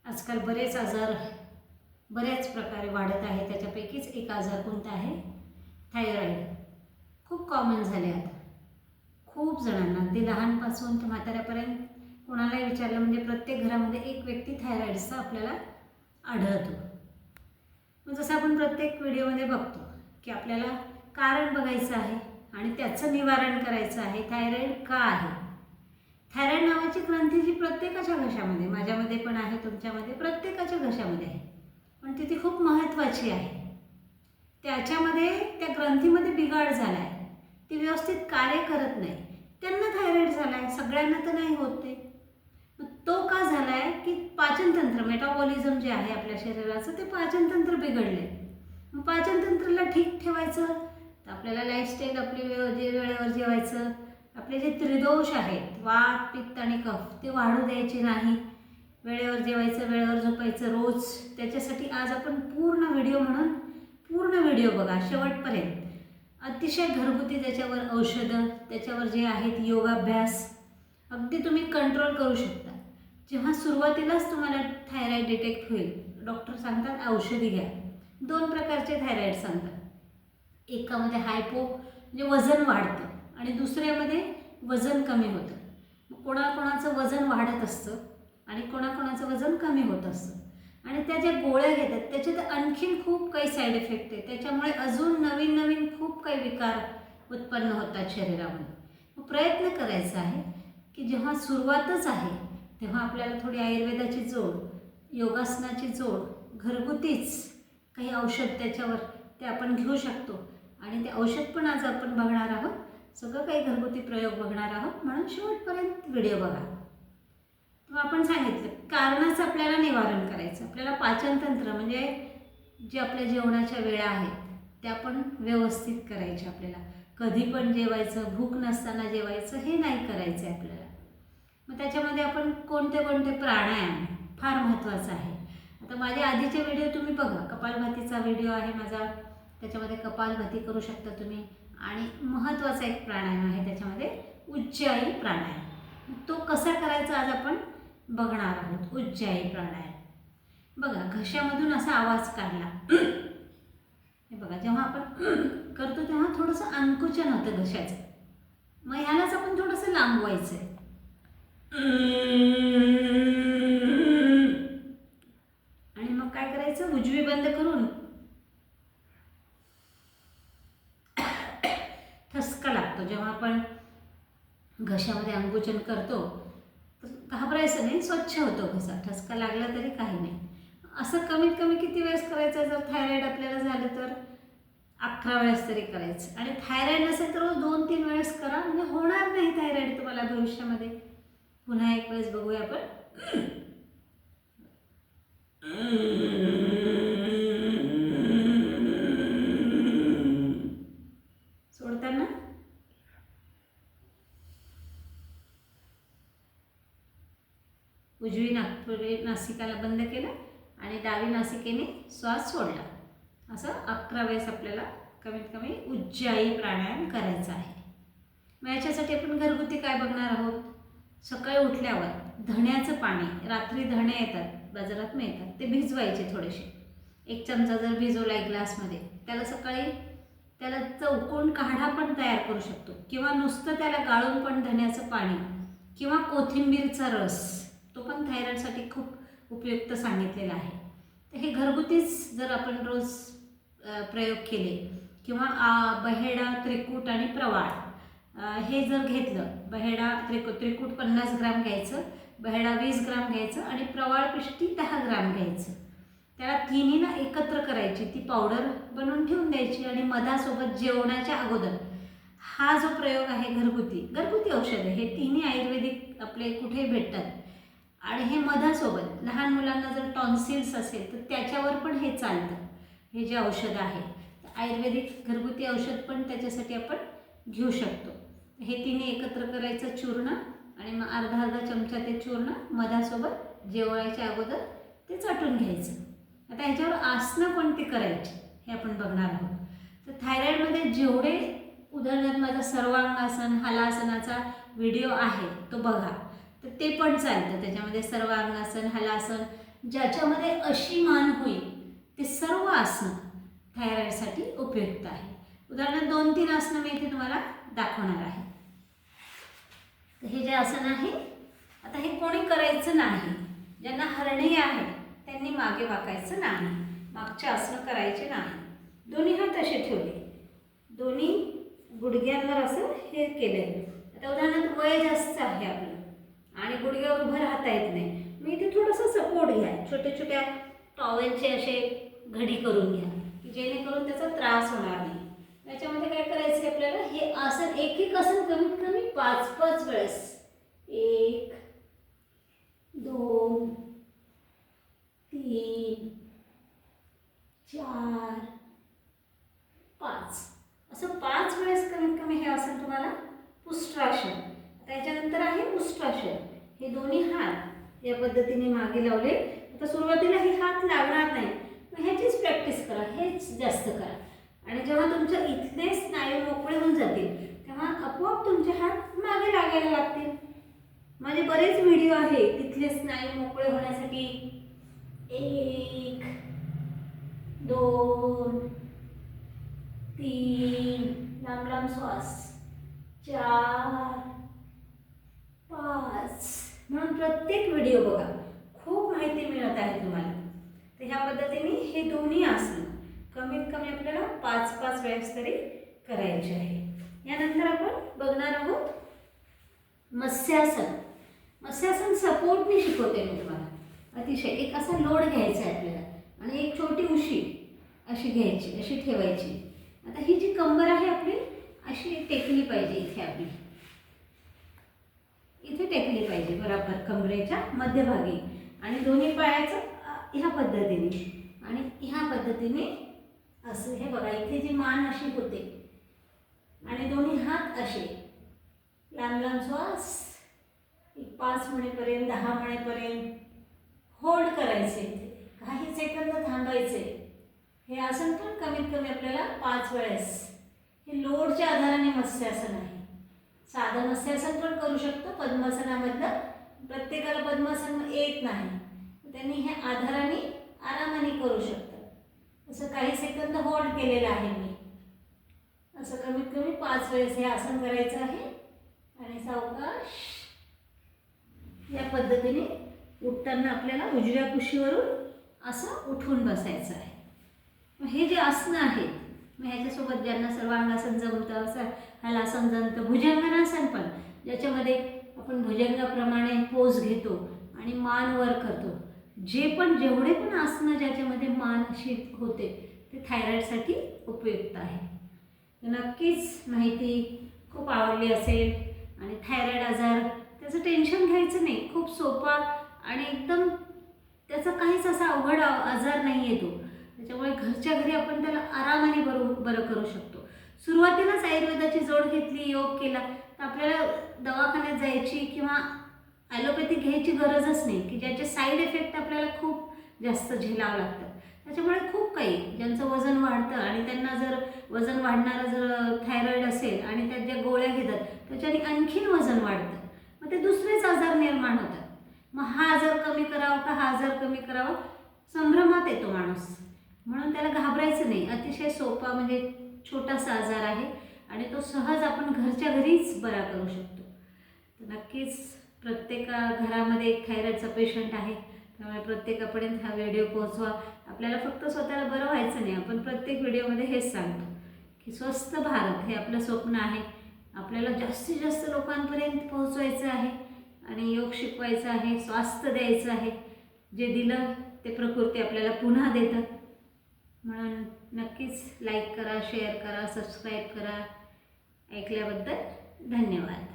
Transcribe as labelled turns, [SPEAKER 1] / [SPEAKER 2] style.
[SPEAKER 1] आजकाल बरेच आजार बऱ्याच प्रकारे वाढत आहे. त्याच्यापैकीच एक आजार कोणता आहे? थायरॉईड. खूप कॉमन झाले आता. खूप जणांना, अगदी लहानपासून ते म्हाताऱ्यापर्यंत कोणालाही विचारलं म्हणजे प्रत्येक घरामध्ये एक व्यक्ती थायरॉईडचा आपल्याला आढळतो. मग जसं आपण प्रत्येक व्हिडिओमध्ये बघतो की आपल्याला कारण बघायचं आहे आणि त्याचं निवारण करायचं आहे. थायरॉईड का आहे? थायरॉईड नावाची ग्रंथी जी प्रत्येकाच्या घशामध्ये, माझ्यामध्ये पण आहे, तुमच्यामध्ये, प्रत्येकाच्या घशामध्ये आहे, पण ती खूप महत्त्वाची आहे. त्याच्यामध्ये त्या ग्रंथीमध्ये बिघाड झाला आहे, ती व्यवस्थित कार्य करत नाही, त्यांना थायरॉईड झाला आहे. सगळ्यांना तर नाही होत ते. तो का झाला आहे की पाचनतंत्र, मेटाबॉलिझम जे आहे आपल्या शरीराचं, ते पाचनतंत्र बिघडले. मग पाचनतंत्राला ठीक ठेवायचं तर आपल्याला लाईफस्टाईल आपली वेळेवर जेवायचं, आपले जे त्रिदोष आहेत वात, पित्त आणि कफ ते वाढू द्यायचे नाही, वेळेवर जेवायचं, वेळेवर झोपायचं रोज. त्याच्यासाठी आज आपण पूर्ण व्हिडिओ बघा शेवटपर्यंत. अतिशय घरगुती त्याच्यावर औषधं, त्याच्यावर जे आहेत योगाभ्यास, अगदी तुम्ही कंट्रोल करू शकता. जेव्हा सुरुवातीलाच तुम्हाला थायरॉईड डिटेक्ट होईल, डॉक्टर सांगतात औषधी घ्या. 2 प्रकारचे थायरॉईड सांगतात. एकामध्ये हायपो म्हणजे वजन वाढतं आणि दुसऱ्यामध्ये वजन कमी होतं. कोणाकोणाचं वजन वाढत असतं आणि कोणाकोणाचं वजन कमी होत असतं. आणि त्या ज्या गोळ्या घेतात त्याच्यात आणखीन खूप काही साईड इफेक्ट आहे. त्याच्यामुळे अजून नवीन नवीन खूप काही विकार उत्पन्न होतात शरीरामध्ये. मग प्रयत्न करायचा आहे की जेव्हा सुरुवातच आहे तेव्हा आपल्याला थोडी आयुर्वेदाची जोड, योगासनाची जोड, घरगुतीच काही औषध त्याच्यावर ते आपण घेऊ शकतो. आणि ते औषध पण आज आपण बघणार आहोत, सगळं काही घरगुती प्रयोग बघणार आहोत, म्हणून शेवटपर्यंत व्हिडिओ बघा. तर आपण सांगितलं कारणाचं आपल्याला निवारण करायचं. आपल्याला पाचनतंत्र म्हणजे जे आपल्या जेवणाच्या वेळा आहेत त्या पण व्यवस्थित करायच्या. आपल्याला कधी पण जेवायचं, भूक नसताना जेवायचं हे नाही करायचं आहे आपल्याला. मग त्याच्यामध्ये आपण कोणते प्राणायाम फार महत्त्वाचा आहे. आता माझे आधीचे व्हिडिओ तुम्ही बघा, कपालभातीचा व्हिडिओ आहे माझा, त्याच्यामध्ये कपालभाती करू शकता तुम्ही. आणि महत्त्वाचा एक प्राणायाम आहे त्याच्यामध्ये, उज्जायी प्राणायाम. तो कसा करायचा आज आपण बघणार आहोत. उज्जायी प्राणायाम बघा, घशामधून असा आवाज काढला. हे बघा, जेव्हा आपण करतो तेव्हा थोडंसं अंकुचन होतं घशाचं. मग ह्यालाच आपण थोडंसं लांबवायचं आहे. आणि मग काय करायचं, उजवी बंद करून ठसका लागतो. जेव्हा आपण घशामध्ये अंकुचन करतो तर घाबरायचं नाही, स्वच्छ होतो घसा. ठसका लागला तरी काही नाही. असं कमीत कमी किती वेळेस करायचं? जर थायरॉईड आपल्याला झालं तर 11 वेळेस तरी करायचं. आणि थायरॉईड नसेल तर रोज 2-3 वेळेस करा, म्हणजे होणार नाही थायरॉईड तुम्हाला भविष्यामध्ये. पुन्हा एक वेळेस बघूया आपण. सोडताना उजवी नासिकाला बंद केलं आणि डावी नासिकेने श्वास सोडला. असं 11 वेळेस आपल्याला कमीत कमी उज्जायी प्राणायाम करायचा आहे. मग याच्यासाठी आपण घरगुती काय बघणार आहोत. सकाळी उठल्यावर धण्याचं पाणी, रात्री धणे येतात बाजारात मिळतात, ते भिजवायचे थोडेसे. 1 चमचा जर भिजवला ग्लासमध्ये, त्याला सकाळी त्याला चौकोन काढा पण तयार करू शकतो, किंवा नुसतं त्याला गाळून पण धण्याचं पाणी किंवा कोथिंबीरचा रस, तो पण थायरॉईडसाठी खूप उपयुक्त सांगितलेला आहे. तर हे घरगुतीच जर आपण रोज प्रयोग केले, किंवा बहेडा, त्रिकूट आणि प्रवाळ हे जर घेतलं, बहेडा त्रिकूट 50 ग्राम घ्यायचं, बहेडा 20 ग्राम घ्यायचं आणि प्रवाळ पिष्टी 10 ग्राम घ्यायचं. त्याला तिन्ही ना एकत्र करायची, ती पावडर बनवून ठेवून द्यायची. आणि मधासोबत जेवणाच्या अगोदर हा जो प्रयोग आहे घरगुती औषध आहे, हे तिन्ही आयुर्वेदिक आपले कुठेही भेटतात. आणि हे मधासोबत लहान मुलांना जर टॉन्सिल्स असेल तर त्याच्यावर पण हे चालतं. हे जे औषध आहे आयुर्वेदिक घरगुती औषध पण त्याच्यासाठी आपण घेऊ शकतो. हे तिन्ही एकत्र करायचं चूर्ण, आणि मग अर्धा चमचा ते चूर्ण मधासोबत जेवायच्या अगोदर ते चाटून घ्यायचं. आता ह्याच्यावर आसनं कोणती करायची हे आपण बघणार आहोत. तर थायरॉईडमध्ये जेवढे, उदाहरणार्थ माझा सर्वांगासन हलासनाचा व्हिडिओ आहे तो बघा, तर ते पण चालतं. त्याच्यामध्ये सर्वांगासन, हलासन ज्याच्यामध्ये अशी मान होईल ते सर्व आसनं थायरॉईडसाठी उपयुक्त आहे. उदाहरणार्थ 2-3 आसनं मी इथे तुम्हाला दाखवणार आहे. तर हे जे आसन आहे, आता हे कोणी करायचं नाही. ज्यांना हरणी आहे त्यांनी मागे वाकायचं नाही, मागचे आसनं करायचे नाही. दोन्ही हात असे ठेवले, दोन्ही गुडघ्यांवर असं हे केले. आता उदाहरणार्थ वय जास्त आहे आपलं आणि गुडघ्यावर उभं राहता येत नाही, मी इथे थोडंसं सपोर्ट घ्या, छोट्या छोट्या टॉवेलचे असे घडी करून घ्या की जेणेकरून त्याचा त्रास होणार नाही. याच्यामध्ये काय करायचं आपल्याला, हे आसन एक एक आसन कमीत कमी 5-5 वेळेस, 1 2 3 4 5 असं 5 वेळेस कमीत कमी हे आसन तुम्हाला उष्ट्रासन. त्याच्यानंतर आहे उष्ट्रासन. हे दोन्ही हात या पद्धतीने मागे लावले. आता सुरुवातीला हे हात लागणार नाही, मग ह्याचीच प्रॅक्टिस करा, हेच जास्त करा. आणि जेव्हा तुमच्या इथले स्नायू मोकळे होऊन जातील तेव्हा आपोआप तुमचे हात मागे लागायला लागतील. माझे बरेच व्हिडिओ आहे तिथले स्नायू मोकळे होण्यासाठी. 1 2 3 लांब लांब श्वास, 4 5 म्हणून प्रत्येक व्हिडिओ बघा, खूप माहिती मिळत आहे तुम्हाला. तर ह्या पद्धतीने हे दोन्ही आसनं कमीत कमी आपल्याला 5-5 वेळेस तरी करायचे आहे. यानंतर आपण बघणार आहोत मत्स्यासन. मत्स्यासन सपोर्टने शिकवते मी तुम्हाला. अतिशय एक असा लोड घ्यायचा आहे आपल्याला आणि एक छोटी उशी अशी घ्यायची, अशी ठेवायची. आता ही जी कंबर आहे आपली अशी टेकली पाहिजे, इथे आपली इथे टेकली पाहिजे बरोबर कमरेच्या मध्यभागी. आणि दोन्ही पायाचं ह्या पद्धतीने आणि ह्या पद्धतीने असं. हे बघा इथे जी मान अशी होते आणि दोन्ही हात असे लांब लांब श्वास, 5 म्हणेपर्यंत 10 म्हणेपर्यंत होल्ड करायचे. इथे काही सेकंद थांबायचे. हे आसन पण कमीत कमी आपल्याला 5 वेळेस. हे लोडच्या आधाराने मत्स्यासन आहे. साधं मत्स्यासन पण करू शकतो पद्मासनामधलं. प्रत्येकाला पद्मासन येत नाही, त्यांनी हे आधाराने आरामाने करू शकतात. असं काही सेकंद होल्ड केलेलं आहे मी. असं कमीत कमी 5 वेळेस हे आसन करायचं आहे. आणि सावकाश या पद्धतीने उठताना आपल्याला उजव्या कुशीवरून असं उठून बसायचं आहे. मग हे जे आसनं आहेत, मग ह्याच्यासोबत ज्यांना सर्वांगासन जमतं, हलासन जमतं, भुजंगासन पण, ज्याच्यामध्ये आपण भुजंगाप्रमाणे पोज घेतो आणि मान वर करतो. जेवढे पण आसनं ज्याच्यामध्ये मान अशी होते ते थायरॉईडसाठी उपयुक्त आहे. नक्कीच माहिती खूप आवडली असेल. आणि थायरॉईड आजार त्याचं टेन्शन घ्यायचं नाही, खूप सोपा आणि एकदम त्याचा काहीच असा अवघड आजार नाही आहे तो. त्याच्यामुळे घरच्या घरी आपण त्याला आरामाने बरं करू शकतो. सुरुवातीलाच आयुर्वेदाची जोड घेतली, योग केला तर आपल्याला दवाखान्यात जायची किंवा ॲलोपॅथी घ्यायची गरजच नाही, की ज्याचे साईड इफेक्ट आपल्याला खूप जास्त झेलावं लागतात. त्याच्यामुळे खूप काही, ज्यांचं वजन वाढतं आणि त्यांना जर वजन वाढणारं जर थायरॉईड असेल आणि त्यात ज्या गोळ्या घेतात त्याच्याने आणखीन वजन वाढतं, मग ते दुसरेच आजार निर्माण होतात. मग हा आजार कमी करावा का हा आजार कमी करावा, संभ्रमात येतो माणूस. म्हणून त्याला घाबरायचं नाही. अतिशय सोपा म्हणजे छोटासा आजार आहे आणि तो सहज आपण घरच्या घरीच बरा करू शकतो. तर नक्कीच प्रत्येका घरामध्ये एक थायरॉईडचा पेशंट आहे, त्यामुळे प्रत्येकापर्यंत हा व्हिडिओ पोहोचवा. आपल्याला फक्त स्वतःला बरं व्हायचं नाही, आपण प्रत्येक व्हिडिओमध्ये हेच सांगतो की स्वस्थ भारत हे आपलं स्वप्न आहे. आपल्याला जास्तीत जास्त लोकांपर्यंत पोहोचवायचं आहे आणि योग शिकवायचा आहे, स्वास्थ्य द्यायचं आहे. जे दिलं ते प्रकृती आपल्याला पुन्हा देतं. म्हणून नक्कीच लाईक करा, शेअर करा, सबस्क्राईब करा. ऐकल्याबद्दल धन्यवाद.